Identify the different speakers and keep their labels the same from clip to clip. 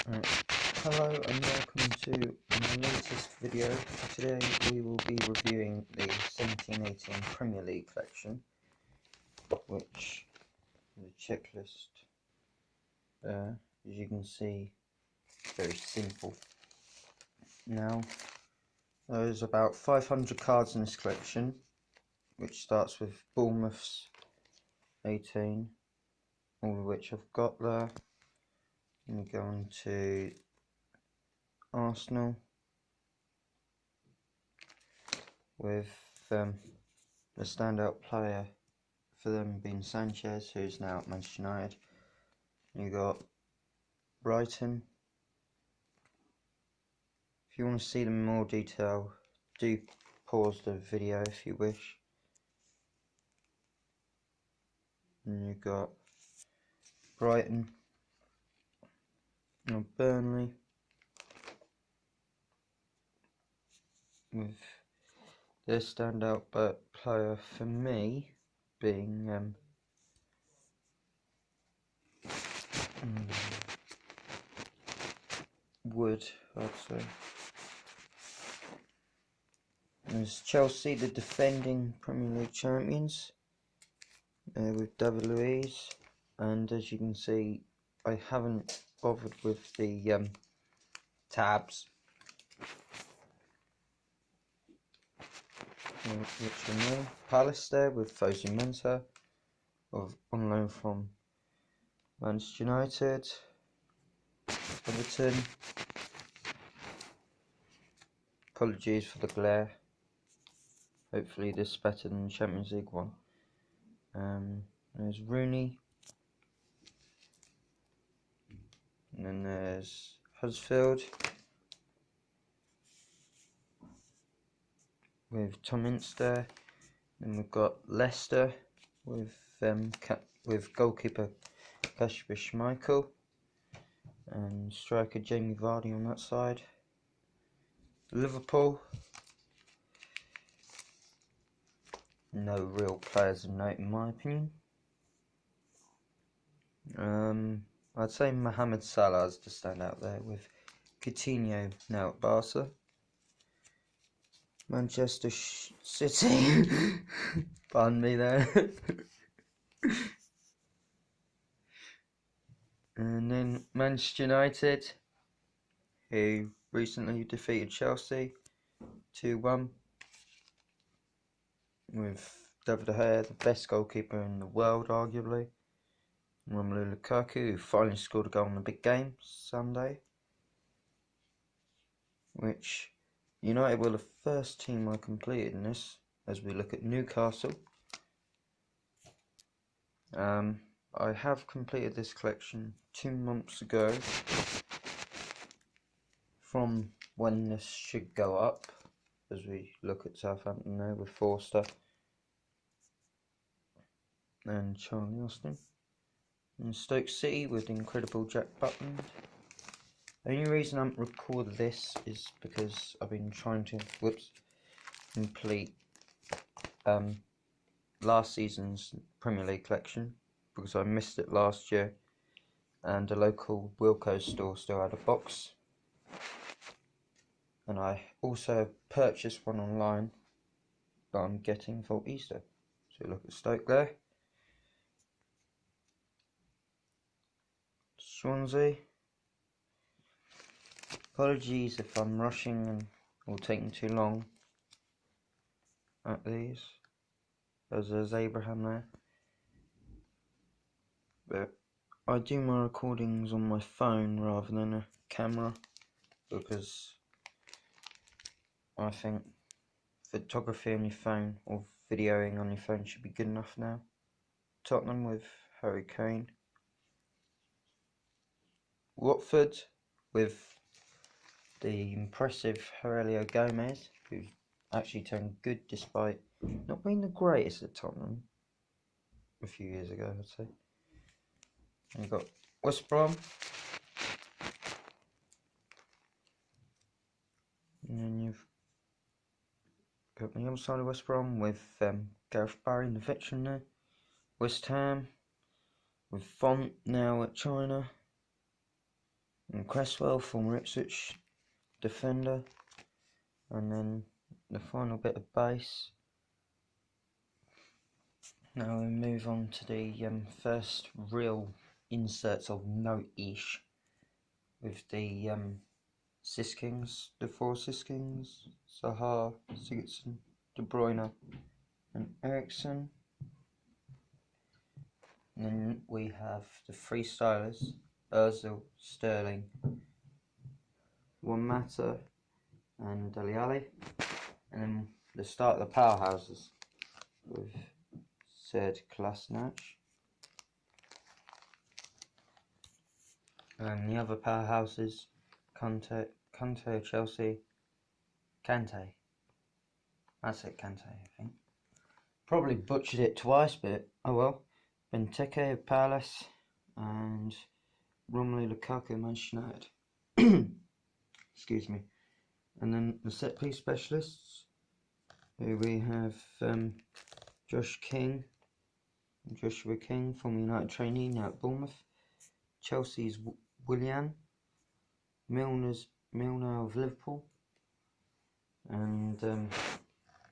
Speaker 1: Right. Hello and welcome to my latest video. Today we will be reviewing the 17-18 Premier League collection, which the checklist, as you can see, very simple. Now, there's about 500 cards in this collection, which starts with Bournemouth's 18, all of which I've got there. We go on to Arsenal with the standout player for them being Sanchez, who's now at Manchester United. You got Brighton. If you want to see them in more detail, do pause the video if you wish. And you got Brighton. And Burnley with their standout player for me being Wood, I'd say. There's Chelsea, the defending Premier League champions, with David Luiz, and as you can see, I haven't bothered with the tabs, which are new. Palace there with Fosu Mensah, on loan from Manchester United. Everton. Apologies for the glare. Hopefully this is better than the Champions League one. There's Rooney. And then there's Huddersfield with Tom Ince there. Then we've got Leicester with goalkeeper Kasper Schmeichel and striker Jamie Vardy on that side. Liverpool, no real players of note in my opinion. I'd say Mohamed Salah is to stand out there, with Coutinho now at Barca. Manchester City, pardon me there. And then Manchester United, who recently defeated Chelsea 2-1, with David De Gea, the best goalkeeper in the world arguably. Romelu Lukaku, who finally scored a goal in the big game Sunday, which United were the first team I completed in this, as we look at Newcastle. I have completed this collection 2 months ago from when this should go up, as we look at Southampton there with Forster and Charlie Austin. And Stoke City with the incredible Jack Butland. The only reason I haven't recorded this is because I've been trying to complete last season's Premier League collection, because I missed it last year and a local Wilko's store still had a box. And I also purchased one online that I'm getting for Easter. So look at Stoke there. Swansea. Apologies if I'm rushing or taking too long at these, as there's Abraham there. But I do my recordings on my phone rather than a camera, because I think photography on your phone or videoing on your phone should be good enough now. Tottenham with Harry Kane. Watford with the impressive Aurelio Gomez, who's actually turned good despite not being the greatest at Tottenham a few years ago, I'd say. And you've got West Brom. And then you've got the other side of West Brom with Gareth Barry, the veteran there. West Ham with Font now at China. And Cresswell, former Ipswich defender. And then the final bit of base. Now we move on to the first real inserts of note-ish with the Siskings, the four Siskings, Zaha, Sigurdsson, De Bruyne and Eriksson. And then we have the freestylers, Ozil, Sterling, Wanmata and Dele Alli. And then the start of the powerhouses with Serge Kolasinac. And the other powerhouses, Kante of Chelsea, Kante. That's it, Kante, I think. Probably butchered it twice, but oh well. Benteke of Palace and Romelu Lukaku of Manchester United. Excuse me. And then the set piece specialists, who we have Joshua King, former United trainee, now at Bournemouth. Chelsea's Willian, Milner of Liverpool, and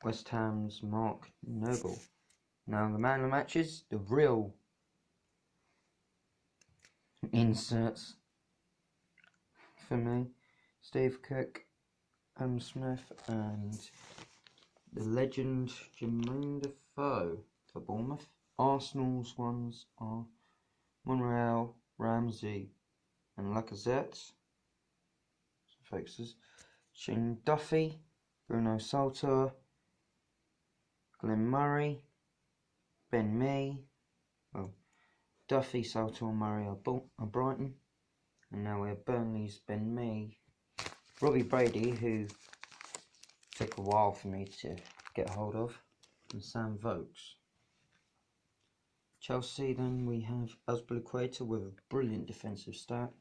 Speaker 1: West Ham's Mark Noble. Now the man of the matches, the real inserts for me, Steve Cook, Adam Smith, and the legend Jermaine Defoe for Bournemouth. Arsenal's ones are Monreal, Ramsey and Lacazette. Focuses. Shane Duffy, Bruno Salter, Glenn Murray, Ben Mee. Well, Duffy, Salter and Murray are Brighton. And now we have Burnley's Ben Mee. Robbie Brady, who took a while for me to get hold of, and Sam Vokes. Chelsea, then we have Azpilicueta with a brilliant defensive stat.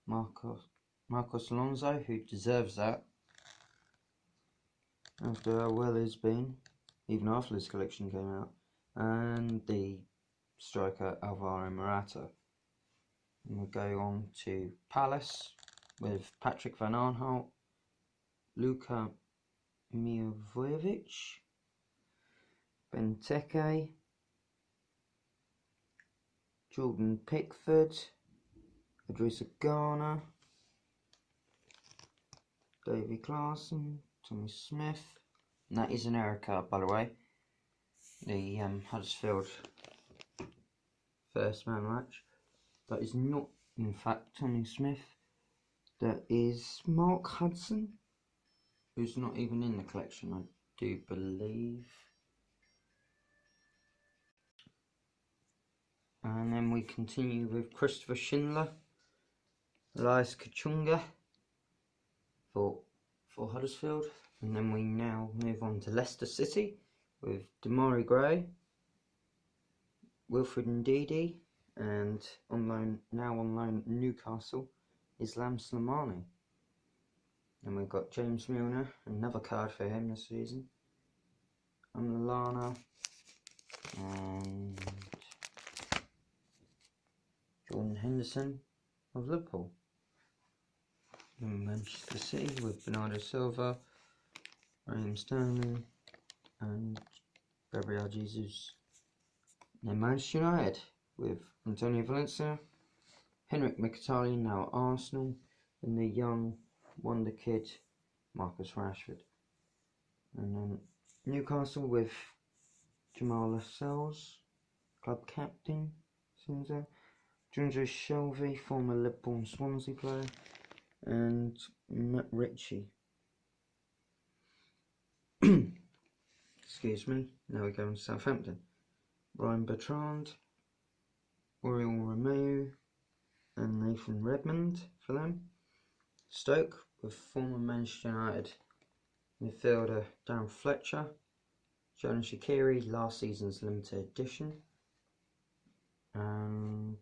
Speaker 1: Marcos Alonso, who deserves that after how well he's been, even after this collection came out. And the striker Alvaro Morata. And we'll go on to Palace with Patrick Van Aanholt, Luka Mijovic, Benteke, Jordan Pickford, Idrissa Gana, Davy Klaassen, Tommy Smith. And that is an error card, by the way. The Huddersfield first man match. That is not, in fact, Tommy Smith. That is Mark Hudson, who's not even in the collection, I do believe. And then we continue with Christopher Schindler, Elias Kachunga for Huddersfield. And then we now move on to Leicester City with Damari Gray, Wilfred Ndidi, and now on loan Newcastle, Islam Slimani. And we've got James Milner, another card for him this season, Lallana, and Jordan Henderson of Liverpool. And Manchester City with Bernardo Silva, Raheem Sterling and Gabriel Jesus. And Manchester United with Antonio Valencia, Henrik Mkhitaryan, now at Arsenal, and the young wonder kid Marcus Rashford. And then Newcastle with Jamal Lascelles, club captain, seems there. Junjo Shelvey, former Liverpool and Swansea player, and Matt Ritchie. Excuse me. Now we go on to Southampton. Ryan Bertrand, Oriol Romeu, and Nathan Redmond for them. Stoke with former Manchester United midfielder Darren Fletcher, Jonah Shaqiri, last season's limited edition, and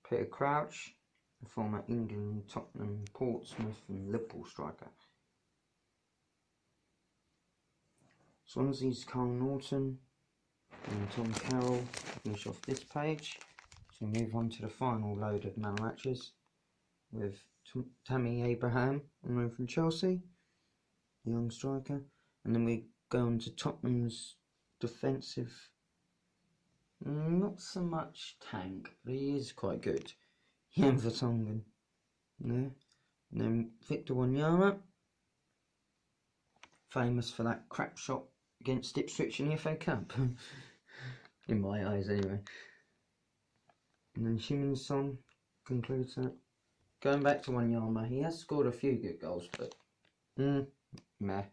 Speaker 1: Peter Crouch, a former England, Tottenham, Portsmouth and Liverpool striker. Swansea's Carl Norton and Tom Carroll finish off this page. So we move on to the final load of man matches. with Tammy Abraham on loan from Chelsea, the young striker. And then we go on to Tottenham's defensive, not so much tank, but he is quite good, Jan Vertonghen. Yeah. And then Victor Wanyama, famous for that crap shot against Ipswich in the FA Cup, in my eyes anyway. And then Heung-min Son concludes that. Going back to Wanyama, he has scored a few good goals, but meh.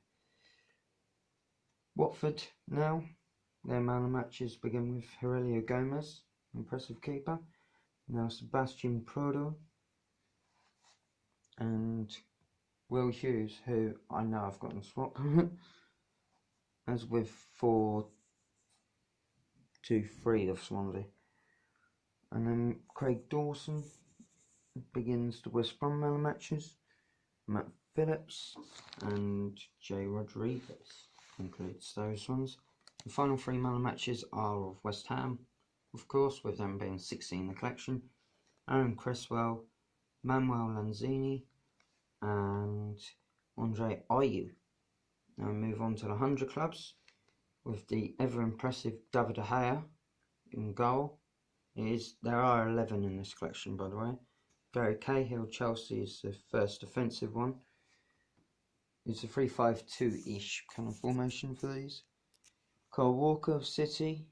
Speaker 1: Watford now, their man of matches begin with Aurelio Gomez, impressive keeper. Now Sebastian Prodo and Will Hughes, who I know I've gotten swap, as with 4-2-3 of Swansea. And then Craig Dawson begins the West Brom man of matches. Matt Phillips and Jay Rodriguez concludes those ones. The final 3 man of matches are of West Ham, of course, with them being 16 in the collection. Aaron Cresswell, Manuel Lanzini and Andre Ayew. Now we move on to the 100 clubs with the ever impressive David De Gea in goal. There are 11 in this collection, by the way. Gary Cahill, Chelsea, is the first defensive one. It's a 3-5-2-ish kind of formation for these. Kyle Walker of City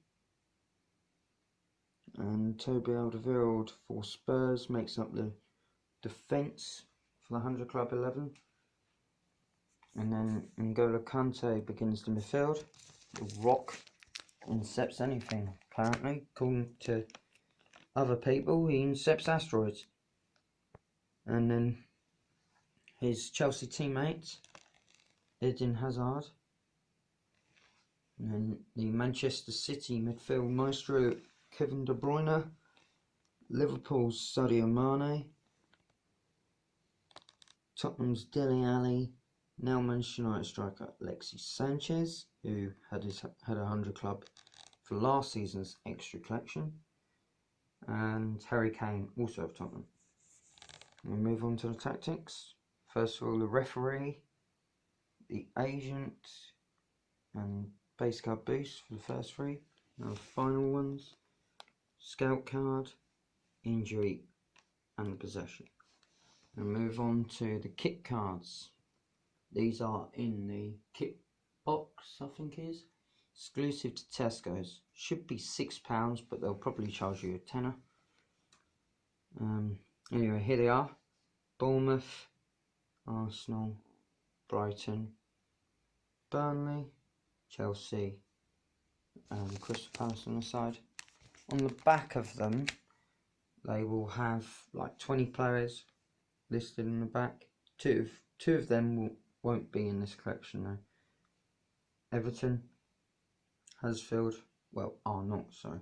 Speaker 1: and Toby Alderweireld for Spurs makes up the defence for the 100 Club 11. And then N'Golo Kante begins the midfield. The Rock incepts anything, apparently. According to other people, he incepts asteroids. And then his Chelsea teammate, Eden Hazard. And then the Manchester City midfield maestro, Kevin De Bruyne. Liverpool's Sadio Mane. Tottenham's Dele Alli. Now Manchester United striker Alexis Sanchez, who had a 100 club for last season's extra collection. And Harry Kane, also of Tottenham. We move on to the tactics. First of all, the referee, the agent, and base card boost for the first 3. Now the final ones, scout card, injury, and the possession. And move on to the kit cards. These are in the kit box, I think it is. Exclusive to Tesco's. Should be £6, but they'll probably charge you a tenner. Anyway, here they are. Bournemouth, Arsenal, Brighton, Burnley, Chelsea, and Crystal Palace on the side. On the back of them, they will have like 20 players listed in the back. Two of them won't be in this collection though. Everton, Huddersfield, are not, sorry.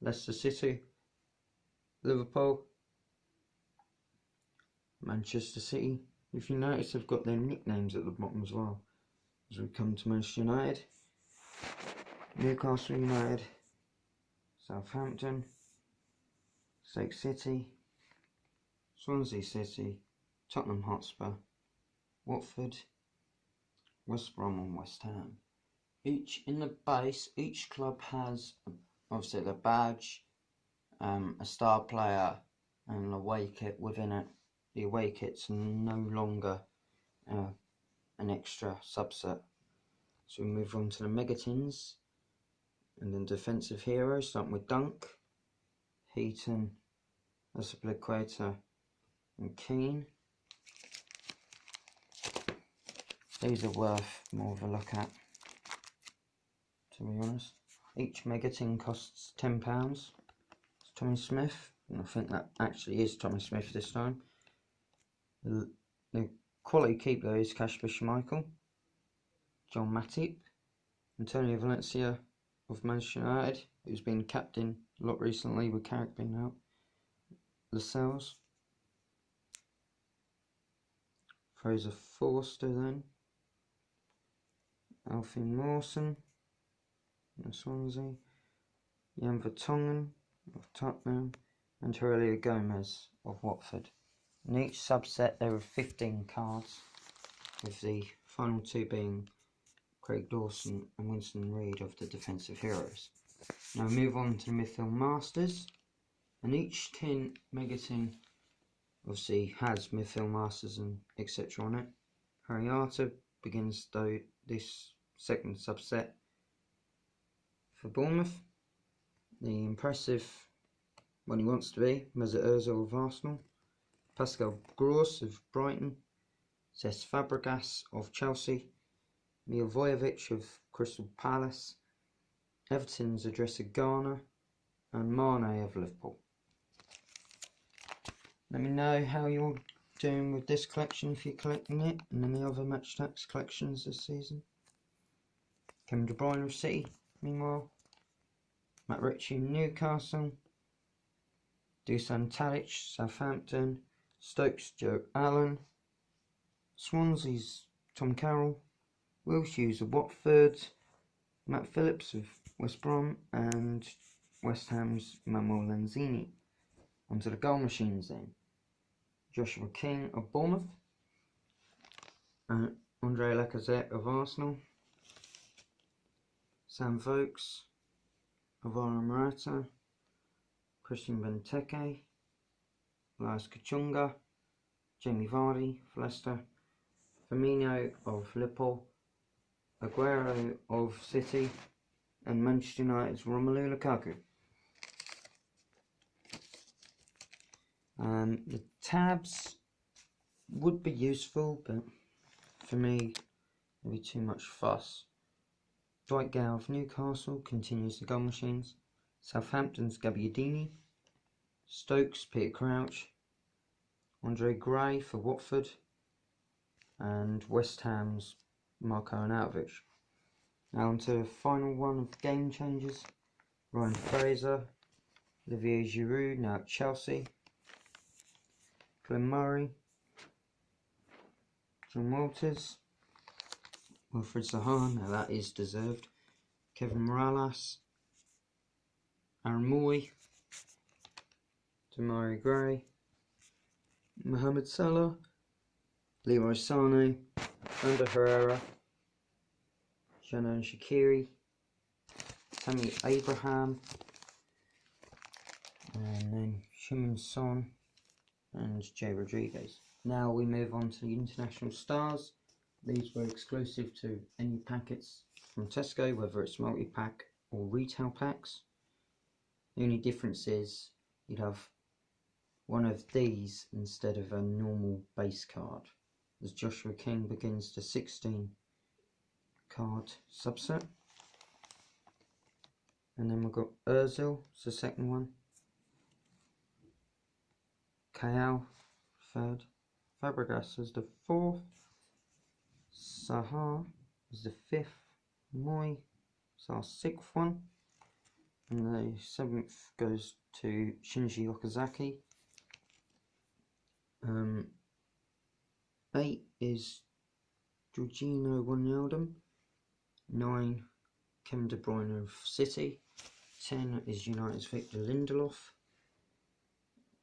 Speaker 1: Leicester City, Liverpool, Manchester City. If you notice, they've got their nicknames at the bottom as well. As we come to Manchester United, Newcastle United, Southampton, Stoke City, Swansea City, Tottenham Hotspur, Watford, West Brom and West Ham. In the base, each club has obviously the badge, a star player and an away kit within it. The away kit's no longer an extra subset. So we move on to the Megatins and then defensive heroes, starting with Dunk, Heaton, Azpilicueta and Keane. These are worth more of a look at, to be honest. Each Megatin costs £10. It's Tommy Smith, and I think that actually is Tommy Smith this time. The quality keeper is Kasper Schmeichel, John Matip, Antonio Valencia of Manchester United, who's been captain a lot recently with Carrick being out, Lascelles, Fraser Forster then, Alfie Mawson of Swansea, Jan Vertonghen of Tottenham, and Aurelio Gomez of Watford. In each subset there are 15 cards, with the final two being Craig Dawson and Winston Reid of the Defensive Heroes. Now move on to the Midfield Masters, and each mega tin obviously has Midfield Masters and etc. on it. Harriata begins this second subset for Bournemouth. The impressive, when he wants to be, Mesut Ozil of Arsenal, Pascal Gross of Brighton, Cesc Fabregas of Chelsea, Milivojevic of Crystal Palace, Everton's Adressa Garner, and Mane of Liverpool. Let me know how you're doing with this collection if you're collecting it, and any other Match Attax collections this season. Kevin De Bruyne of City, meanwhile, Matt Ritchie of Newcastle, Dusan Tadic, Southampton, Stokes Joe Allen, Swansea's Tom Carroll, Will Hughes of Watford, Matt Phillips of West Brom, and West Ham's Manuel Lanzini. Onto the goal machines then. Joshua King of Bournemouth, Andre Lacazette of Arsenal, Sam Vokes of Morata, Christian Benteke, Lars Kachunga, Jamie Vardy of Leicester, Firmino of Liverpool, Aguero of City, and Manchester United's Romelu Lukaku. The tabs would be useful, but for me, there'd be too much fuss. Dwight Gale of Newcastle continues the goal machines, Southampton's Gabbiadini, Stokes Peter Crouch, Andre Gray for Watford, and West Ham's Marko Arnautovic. Now on to the final one of the game changers, Ryan Fraser, Olivier Giroud now at Chelsea, Glenn Murray, John Walters, Wilfried Zaha, now that is deserved, Kevin Morales, Aaron Moy, Demarai Gray, Mohamed Salah, Leroy Sane, Ander Herrera, Xherdan Shaqiri, Tammy Abraham, and then Heung-min Son and Jay Rodriguez. Now we move on to the international stars. These were exclusive to any packets from Tesco, whether it's multi-pack or retail packs. The only difference is you'd have one of these instead of a normal base card, as Joshua King begins the 16 card subset. And then we've got Ozil, it's the second one, Kayal, third, Fabregas is the fourth, Zaha is the fifth, Moy is our sixth one, and the seventh goes to Shinji Okazaki. 8 is Jorginho Wijnaldum, 9 Kevin De Bruyne of City, 10 is United's Victor Lindelof,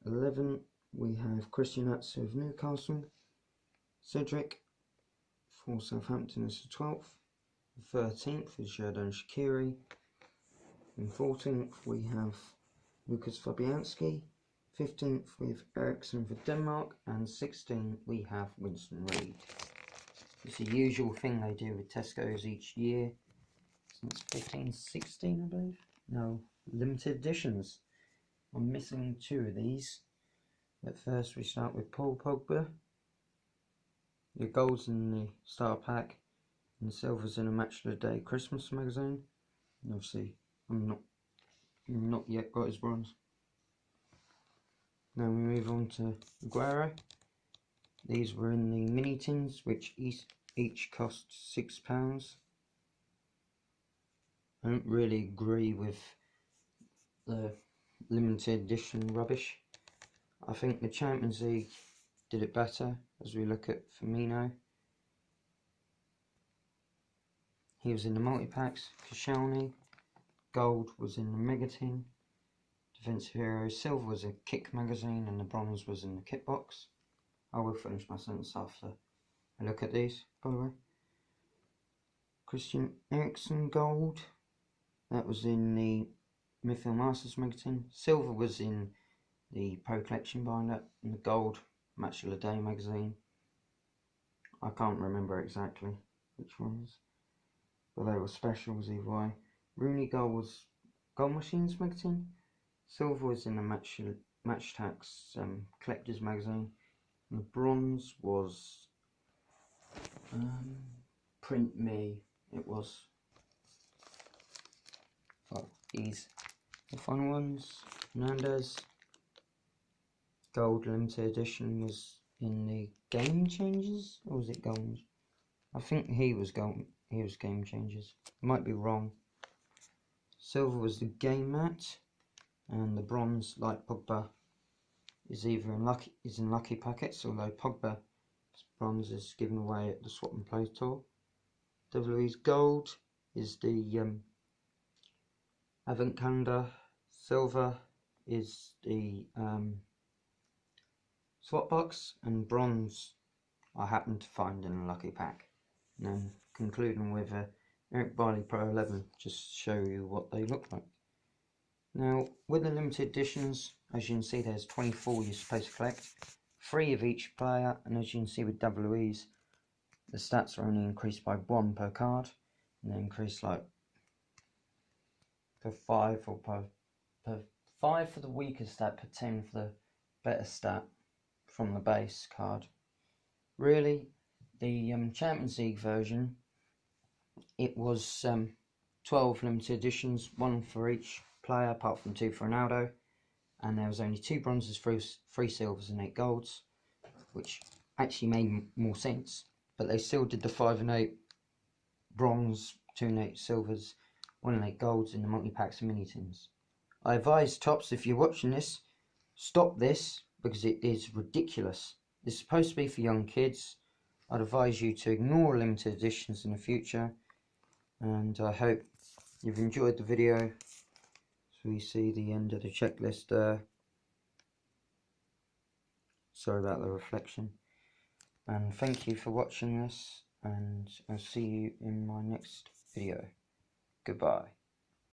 Speaker 1: 11 we have Christian Atsu of Newcastle, Cedric for Southampton is the 12th, the 13th is Xherdan Shaqiri, and 14th we have Lucas Fabianski, 15th we have Eriksson for Denmark, and 16th we have Winston Reid. It's the usual thing they do with Tesco's each year, since 15-16 I believe. No, limited editions. I'm missing 2 of these. But first we start with Paul Pogba. The gold's in the star pack and the silver's in a Match of the Day Christmas magazine. And obviously I'm not yet got his bronze. Now we move on to Aguero. These were in the mini tins, which each cost £6. I don't really agree with the limited edition rubbish. I think the Champions League did it better, as we look at Firmino. He was in the multi-packs, Koscielny, gold was in the mega tin, Defensive Heroes, silver was a kick magazine and the bronze was in the kit box. I will finish my sentence after I look at these, by the way. Christian Eriksen gold, that was in the Midfield Masters magazine. Silver was in the Pro Collection binder, and the gold Match of the Day magazine. I can't remember exactly which ones, but they were specials either way. Rooney gold was Gold Machines magazine. Silver was in the Match Attax Collectors magazine. And the bronze was Print Me. It was. Oh, these the final ones. Hernandez gold limited edition was in the Game Changers, or was it gold? I think he was gold. He was Game Changers. Might be wrong. Silver was the Game Mat, and the bronze, like Pogba, is either in lucky packets, although Pogba's bronze is given away at the Swap and Play tour. WWE's gold is the Advent calendar. Silver is the swap box, and bronze I happened to find in a lucky pack. And then concluding with Eric Barley Pro 11, just to show you what they look like. Now, with the limited editions, as you can see, there's 24 you're supposed to collect, 3 of each player, and as you can see with WWE's, the stats are only increased by 1 per card, and they increase like per 5 or per 5 for the weaker stat, per 10 for the better stat from the base card. Really, the Champions League version, it was 12 limited editions, 1 for each player apart from 2 for Ronaldo, and there was only 2 bronzes, 3 silvers and 8 golds, which actually made more sense, but they still did the 5 and 8 bronze, 2 and 8 silvers, 1 and 8 golds in the multi-packs and mini-tins. I advise Tops, if you're watching this, stop this, because it is ridiculous. It's supposed to be for young kids. I'd advise you to ignore limited editions in the future, and I hope you've enjoyed the video. So we see the end of the checklist there. Sorry about the reflection. And thank you for watching this, and I'll see you in my next video. Goodbye.